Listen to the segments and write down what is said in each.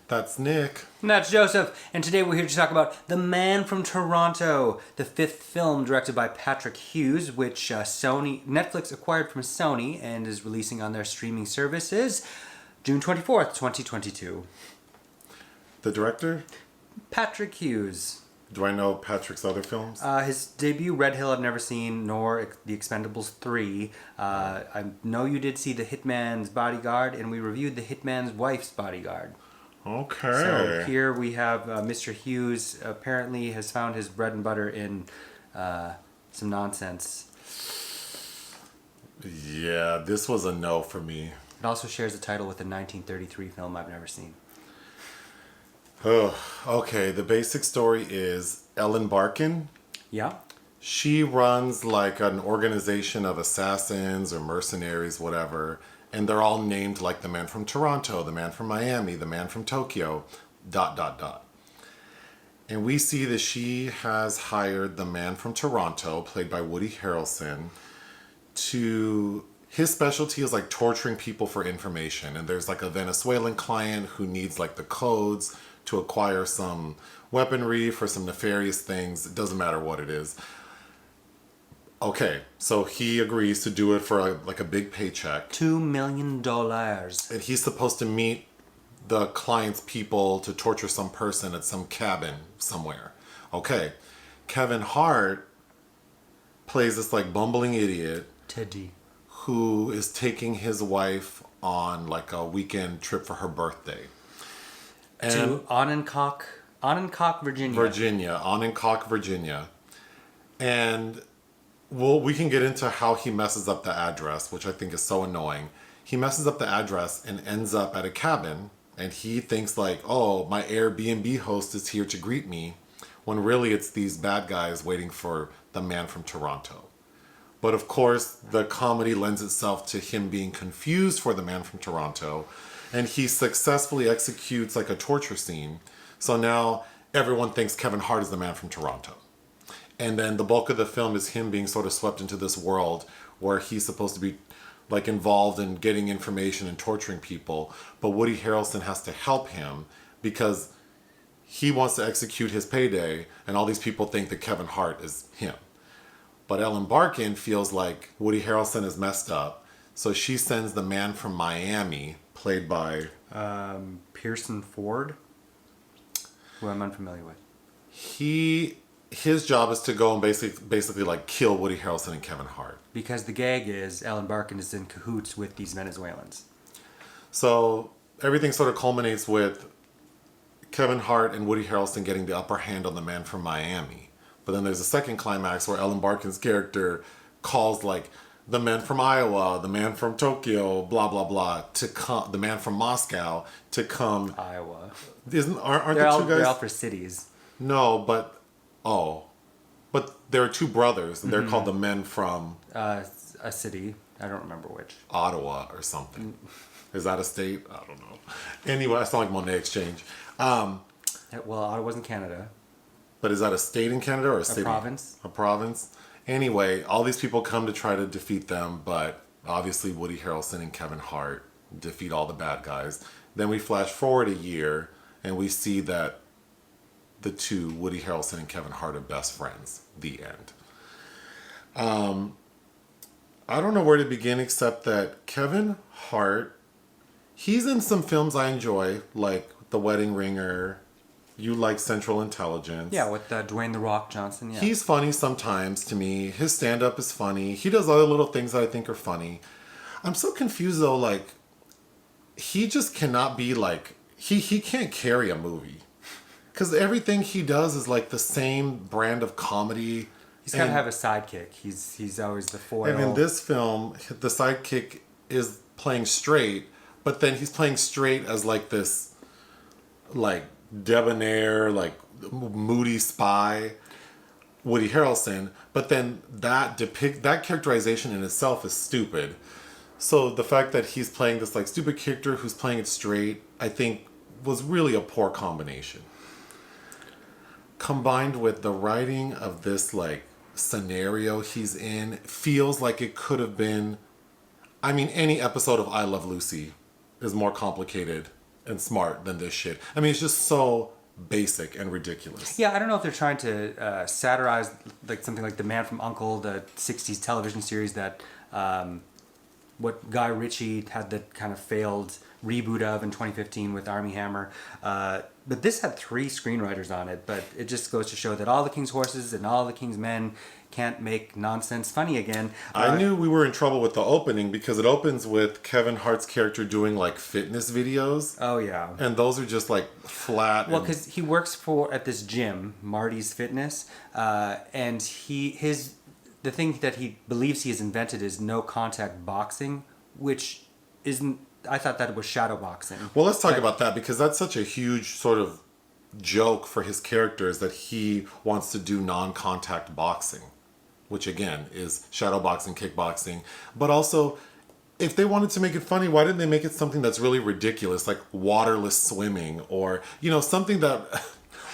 That's Nick. And that's Joseph. And today we're here to talk about The Man from Toronto, the fifth film directed by Patrick Hughes, which Netflix acquired from Sony and is releasing on their streaming services June 24th, 2022. The director? Patrick Hughes. Do I know Patrick's other films? His debut, Red Hill, I've never seen, nor The Expendables 3. I know you did see The Hitman's Bodyguard, and we reviewed The Hitman's Wife's Bodyguard. Okay. So here we have Mr. Hughes apparently has found his bread and butter in some nonsense. Yeah, this was a no for me. It also shares a title with a 1933 film I've never seen. Oh, okay, the basic story is Ellen Barkin. Yeah? She runs like an organization of assassins or mercenaries, whatever, and they're all named like the man from Toronto, the man from Miami, the man from Tokyo, ... And we see that she has hired the man from Toronto, played by Woody Harrelson, to... His specialty is like torturing people for information. And there's like a Venezuelan client who needs like the codes to acquire some weaponry for some nefarious things. It doesn't matter what it is. Okay, so he agrees to do it for a big paycheck. $2 million. And he's supposed to meet the client's people to torture some person at some cabin somewhere. Okay, Kevin Hart plays this like bumbling idiot. Teddy. Who is taking his wife on like a weekend trip for her birthday. To Ononcock, Virginia. Ononcock, Virginia. And we can get into how he messes up the address, which I think is so annoying. He messes up the address and ends up at a cabin, and he thinks like, oh, my Airbnb host is here to greet me, when really it's these bad guys waiting for the man from Toronto. But of course, the comedy lends itself to him being confused for the man from Toronto, and he successfully executes like a torture scene. So now everyone thinks Kevin Hart is the man from Toronto. And then the bulk of the film is him being sort of swept into this world where he's supposed to be like involved in getting information and torturing people. But Woody Harrelson has to help him because he wants to execute his payday, and all these people think that Kevin Hart is him. But Ellen Barkin feels like Woody Harrelson is messed up, so she sends the man from Miami, played by... Pierson Fodé, who I'm unfamiliar with. His job is to go and basically like kill Woody Harrelson and Kevin Hart. Because the gag is Ellen Barkin is in cahoots with these Venezuelans. So everything sort of culminates with Kevin Hart and Woody Harrelson getting the upper hand on the man from Miami. But then there's a second climax where Ellen Barkin's character calls like the man from Iowa, the man from Tokyo, blah blah blah, to come, the man from Moscow to come. Iowa. Aren't the two guys? They're all for cities. No, but there are two brothers, and they're called the men from a city. I don't remember which. Ottawa or something. Is that a state? I don't know. Anyway, I sound like Monet Exchange. Well, Ottawa's in Canada. But is that a state in Canada or a city? A province. A province. Anyway, all these people come to try to defeat them, but obviously Woody Harrelson and Kevin Hart defeat all the bad guys. Then we flash forward a year, and we see that the two, Woody Harrelson and Kevin Hart, are best friends. The end. I don't know where to begin except that Kevin Hart, he's in some films I enjoy, like The Wedding Ringer. You like Central Intelligence. Yeah, with Dwayne "The Rock" Johnson, yeah. He's funny sometimes to me. His stand-up is funny. He does other little things that I think are funny. I'm so confused though, like, he just cannot be like, he can't carry a movie. Because everything he does is like the same brand of comedy. He's got to have a sidekick. He's always the foil. And in this film, the sidekick is playing straight, but then he's playing straight as like this, like, debonair, like moody spy, Woody Harrelson. But then that characterization in itself is stupid. So the fact that he's playing this like stupid character who's playing it straight, I think was really a poor combination. Combined with the writing of this like scenario he's in, feels like it could have been, I mean, any episode of I Love Lucy is more complicated and smart than this shit. I mean, it's just so basic and ridiculous. Yeah, I don't know if they're trying to satirize like something like The Man from U.N.C.L.E., the 60s television series that what Guy Ritchie had the kind of failed reboot of in 2015 with Armie Hammer. But this had 3 screenwriters on it, but it just goes to show that all the King's horses and all the King's men can't make nonsense funny again. I knew we were in trouble with the opening because it opens with Kevin Hart's character doing like fitness videos. Oh, yeah. And those are just like flat. Well, because he works at this gym, Marty's Fitness, and the thing that he believes he has invented is no contact boxing, which isn't. I thought that was shadow boxing. Well, let's talk about that because that's such a huge sort of joke for his character is that he wants to do non-contact boxing, which again is shadow boxing, kickboxing. But also, if they wanted to make it funny, why didn't they make it something that's really ridiculous, like waterless swimming or, something that...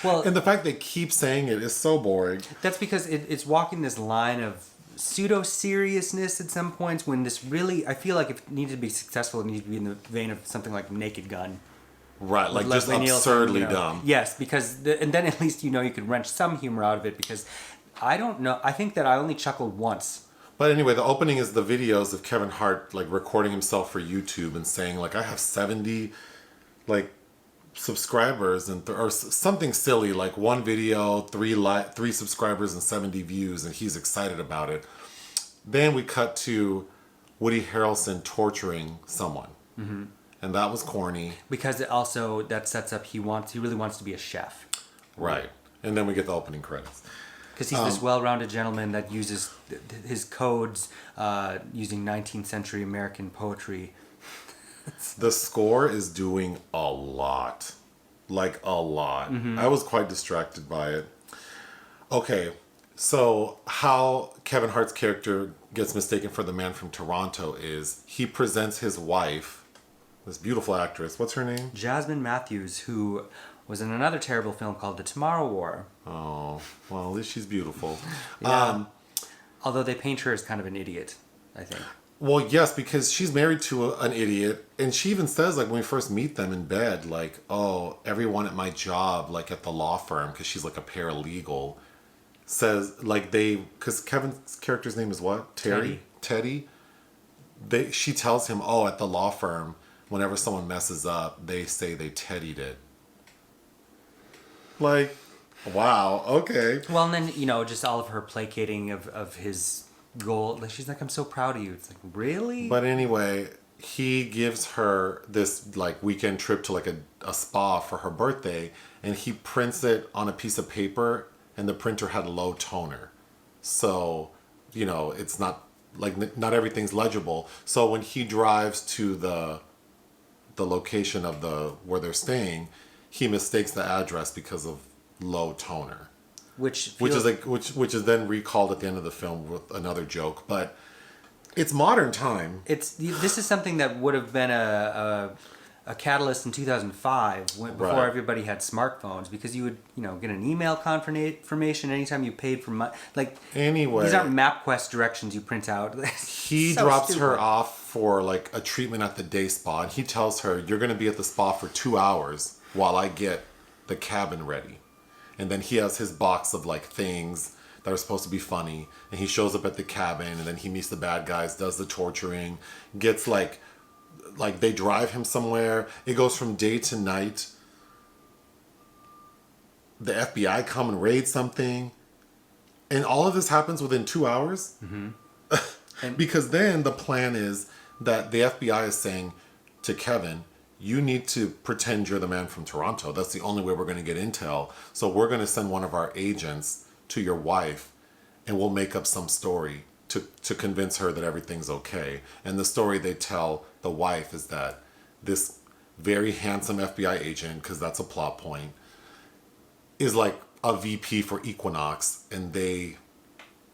Well, and the fact they keep saying it is so boring. That's because it's walking this line of pseudo-seriousness at some points when this really, I feel like if it needed to be successful, it needed to be in the vein of something like Naked Gun. Right, like just absurdly dumb. Yes, because, and then at least, you could wrench some humor out of it because I don't know, I think that I only chuckled once. But anyway, the opening is the videos of Kevin Hart, like, recording himself for YouTube and saying, like, I have 70, like, subscribers and or something silly, like one video, 3 subscribers and 70 views, and he's excited about it. Then we cut to Woody Harrelson torturing someone. Mm-hmm. And that was corny. Because it also, that sets up, he really wants to be a chef. Right. And then we get the opening credits. Because he's this well-rounded gentleman that uses his codes using 19th century American poetry. The score is doing a lot. Like a lot. Mm-hmm. I was quite distracted by it. Okay, so how Kevin Hart's character gets mistaken for the Man from Toronto is he presents his wife, this beautiful actress. What's her name? Jasmine Mathews, who was in another terrible film called The Tomorrow War. Oh, well, at least she's beautiful. Yeah. Although they paint her as kind of an idiot, I think. Well, yes, because she's married to an idiot. And she even says, like, when we first meet them in bed, like, oh, everyone at my job, like, at the law firm, because she's, like, a paralegal, says, like, because Kevin's character's name is what? Teddy. She tells him, oh, at the law firm, whenever someone messes up, they say they teddied it. Like, wow, okay. Well, and then, just all of her placating of his goal. Like, she's like, I'm so proud of you. It's like, really? But anyway, he gives her this, like, weekend trip to, like, a spa for her birthday, and he prints it on a piece of paper, and the printer had low toner. So, it's not, like, not everything's legible. So when he drives to the location of where they're staying, he mistakes the address because of low toner. Which is then recalled at the end of the film with another joke, but it's modern time. This is something that would have been a catalyst in 2005 before everybody had smartphones, because you would get an email confirmation anytime you paid for money. Like, anyway, these aren't MapQuest directions you print out. He drops her off for like a treatment at the day spa, and he tells her, you're going to be at the spa for 2 hours while I get the cabin ready. And then he has his box of like things that are supposed to be funny, and he shows up at the cabin, and then he meets the bad guys, does the torturing, gets like they drive him somewhere. It goes from day to night. The FBI come and raid something, and all of this happens within 2 hours. Mm-hmm. Because then the plan is that the FBI is saying to Kevin, you need to pretend you're the Man from Toronto. That's the only way we're going to get intel. So we're going to send one of our agents to your wife, and we'll make up some story to convince her that everything's okay. And the story they tell the wife is that this very handsome FBI agent, because that's a plot point, is like a VP for Equinox, and they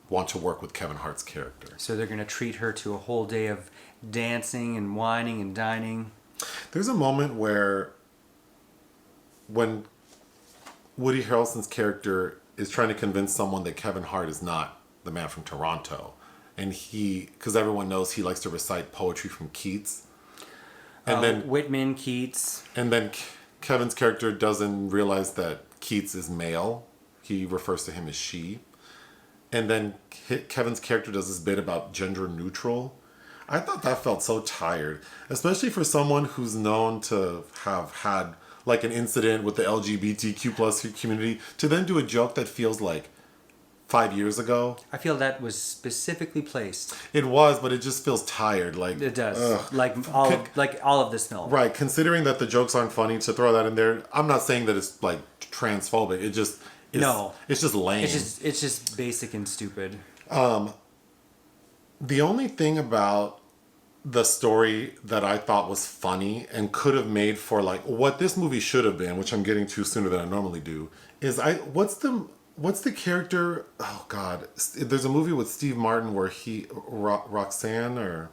want to work with Kevin Hart's character. So they're going to treat her to a whole day of dancing and whining and dining. There's a moment when Woody Harrelson's character is trying to convince someone that Kevin Hart is not the Man from Toronto. And because everyone knows he likes to recite poetry from Keats. And then Whitman, Keats. And then Kevin's character doesn't realize that Keats is male. He refers to him as she. And then Kevin's character does this bit about gender neutral. I thought that felt so tired, especially for someone who's known to have had like an incident with the LGBTQ plus community, to then do a joke that feels like 5 years ago. I feel that was specifically placed. It was, but it just feels tired. Like It does. Ugh. Like all of this film. Right, considering that the jokes aren't funny, to throw that in there, I'm not saying that it's like transphobic. It just it's just lame. It's just basic and stupid. The only thing about the story that I thought was funny and could have made for like what this movie should have been, which I'm getting to sooner than I normally do, is what's the character? Oh God, there's a movie with Steve Martin where Roxanne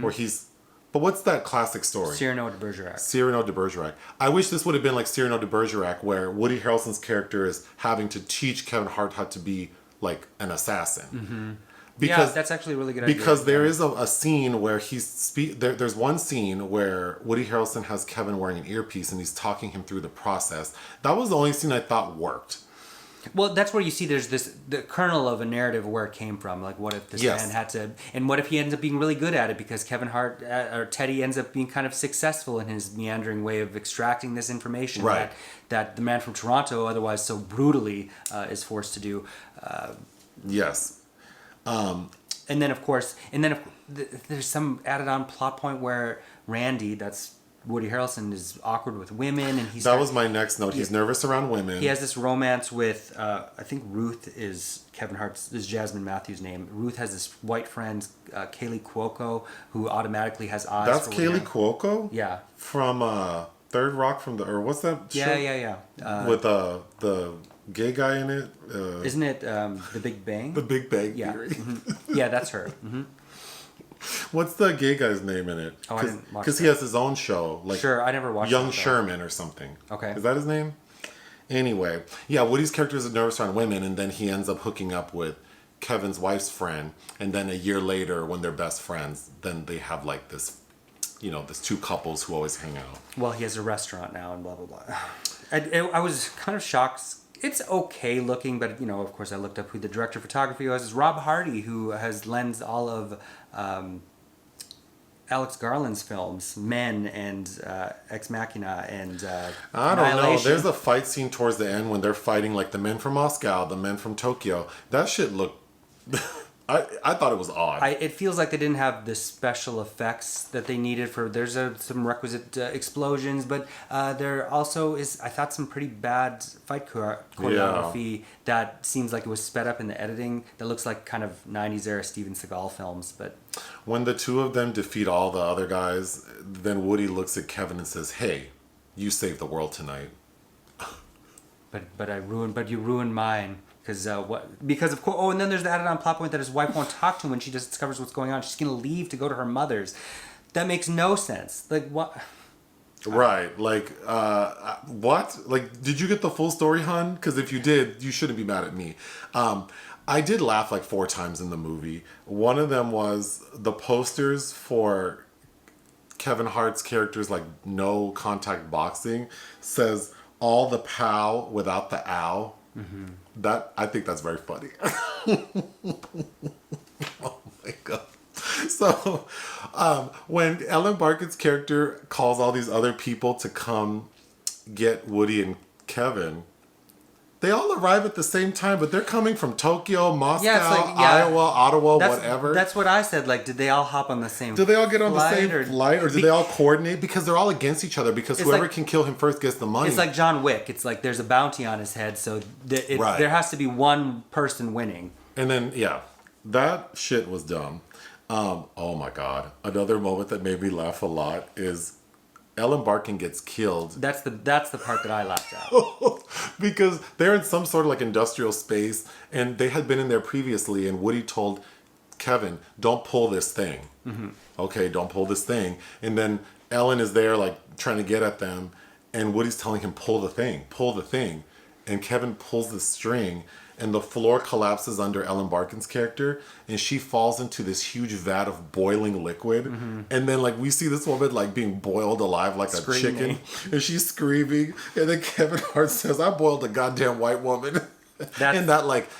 where he's. But what's that classic story? Cyrano de Bergerac. Cyrano de Bergerac. I wish this would have been like Cyrano de Bergerac, where Woody Harrelson's character is having to teach Kevin Hart how to be like an assassin. Mm-hmm. Because, yeah, that's actually a really good idea. Because there is a scene where there's one scene where Woody Harrelson has Kevin wearing an earpiece and he's talking him through the process. That was the only scene I thought worked. Well, that's where you see there's the kernel of a narrative where it came from. Like, what if this man had to, and what if he ends up being really good at it because Kevin Hart or Teddy ends up being kind of successful in his meandering way of extracting this information that the man from Toronto otherwise so brutally is forced to do. Yes. And then of course, there's some added on plot point where Randy, that's Woody Harrelson, is awkward with women, and that was my next note. He's nervous around women. He has this romance with I think Ruth is Jasmine Mathews' name. Ruth has this white friend, Kaley Cuoco, who automatically has eyes. That's for Kaley women. Cuoco. Yeah. From Third Rock from or what's that? Yeah, show? yeah. With the gay guy in it. Isn't it The Big Bang? The Big Bang Yeah. Theory. Mm-hmm. Yeah, that's her. Mm-hmm. What's the gay guy's name in it? Oh, I didn't watch Because that. he has his own show. Like Sure, I never watched Young that, though. Sherman or something. Okay. Is that his name? Anyway, yeah, Woody's character is nervous around women, and then he ends up hooking up with Kevin's wife's friend, and then a year later, when they're best friends, then they have like this, this two couples who always hang out. Well, he has a restaurant now and blah, blah, blah. I was kind of shocked. It's okay looking, but, of course I looked up who the director of photography was. It's Rob Hardy, who has lensed all of Alex Garland's films, Men and Ex Machina and I don't know. Annihilation. There's a fight scene towards the end when they're fighting like the men from Moscow, the men from Tokyo. That shit looked... I thought it was odd. It feels like they didn't have the special effects that they needed for. There's some requisite explosions, but there also is, I thought, some pretty bad fight choreography that seems like it was sped up in the editing. That looks like kind of 90s era Steven Seagal films. But when the two of them defeat all the other guys, then Woody looks at Kevin and says, "Hey, you saved the world tonight." But you ruined mine. Because of course, and then there's the added on plot point that his wife won't talk to him when she just discovers what's going on. She's gonna leave to go to her mother's. That makes no sense. Like what? Right. Like what? Like, did you get the full story, hun? Because if you did, you shouldn't be mad at me. I did laugh like 4 times in the movie. One of them was the posters for Kevin Hart's characters, like no contact boxing, says all the pow without the ow. Mm-hmm. I think that's very funny. Oh my god. So when Ellen Barkin's character calls all these other people to come get Woody and Kevin, they all arrive at the same time, but they're coming from Tokyo, Moscow, Iowa, Ottawa, whatever. That's what I said. Like, did they all hop on the same Did they all get on the same flight, flight, or did they all coordinate? Because they're all against each other, because whoever like, can kill him first gets the money. It's like John Wick. It's like there's a bounty on his head, so there has to be one person winning. And then, that shit was dumb. Oh my god. Another moment that made me laugh a lot is Ellen Barkin gets killed. That's the part that I laughed at. Because they're in some sort of like industrial space, and they had been in there previously, and Woody told Kevin, "Don't pull this thing." Mm-hmm. Okay, don't pull this thing. And then Ellen is there like trying to get at them, and Woody's telling him, pull the thing. And Kevin pulls the string, and the floor collapses under Ellen Barkin's character, and she falls into this huge vat of boiling liquid, and then like we see this woman like being boiled alive like Screaming. a chicken, and she's screaming, and then Kevin Hart says, "I boiled a goddamn white woman." In that like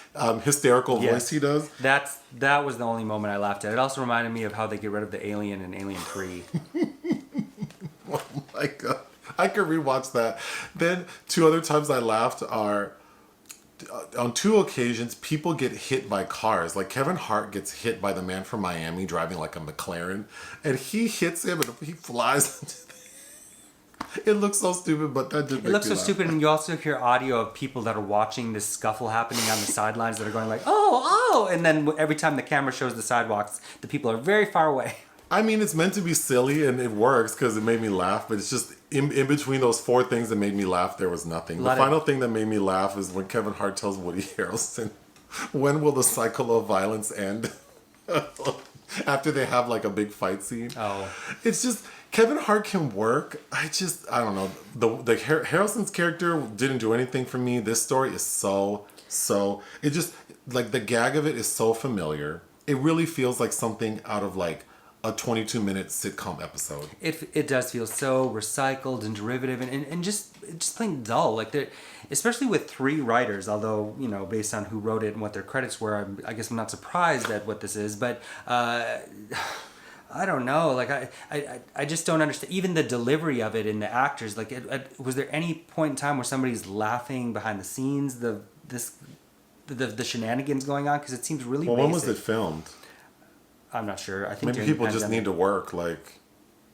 hysterical voice he does. That was the only moment I laughed at. It also reminded me of how they get rid of the alien in Alien 3. Oh my god. I could rewatch that. Then 2 other times I laughed are on 2 occasions people get hit by cars. Like Kevin Hart gets hit by the man from Miami driving like a McLaren, and he hits him and he flies. It looks so stupid, but that just It looks so stupid, and you also hear audio of people that are watching this scuffle happening on the sidelines that are going like, oh, and then every time the camera shows the sidewalks, the people are very far away. I mean, it's meant to be silly, and it works because it made me laugh, but it's just in between those 4 things that made me laugh, there was nothing. The final thing that made me laugh is when Kevin Hart tells Woody Harrelson, when will the cycle of violence end? After they have like a big fight scene. Oh. It's just, Kevin Hart can work. I don't know. The Harrelson's character didn't do anything for me. This story is so, it just, like the gag of it is so familiar. It really feels like something out of like a 22-minute sitcom episode. It does feel so recycled and derivative and just plain dull. Like especially with 3 writers, although, you know, based on who wrote it and what their credits were, I guess I'm not surprised at what this is, but I don't know. Like I just don't understand even the delivery of it in the actors. Like was there any point in time where somebody's laughing behind the scenes, the shenanigans going on? Because it seems really basic. When was it filmed? I'm not sure. I think maybe people just need to work. Like,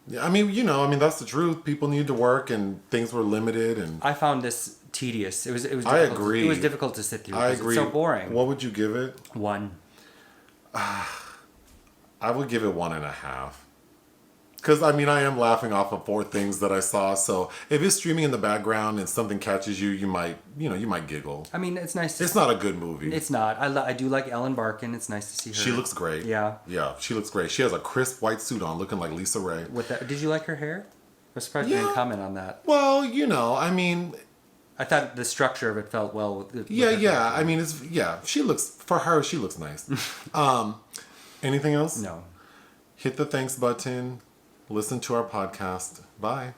yeah, I mean, that's the truth. People need to work, and things were limited. And I found this tedious. It was. I agree. It was difficult to sit through. I agree. It's so boring. What would you give it? 1. I would give it 1.5. Because, I mean, I am laughing off of 4 things that I saw. So if it's streaming in the background and something catches you, you might giggle. I mean, it's nice. It's not a good movie. It's not. I do like Ellen Barkin. It's nice to see her. She looks great. Yeah. Yeah, she looks great. She has a crisp white suit on, looking like Lisa Ray. Did you like her hair? I was surprised you didn't comment on that. Well, I mean, I thought the structure of it felt well with yeah. I mean, she looks nice. Anything else? No. Hit the thanks button. Listen to our podcast. Bye.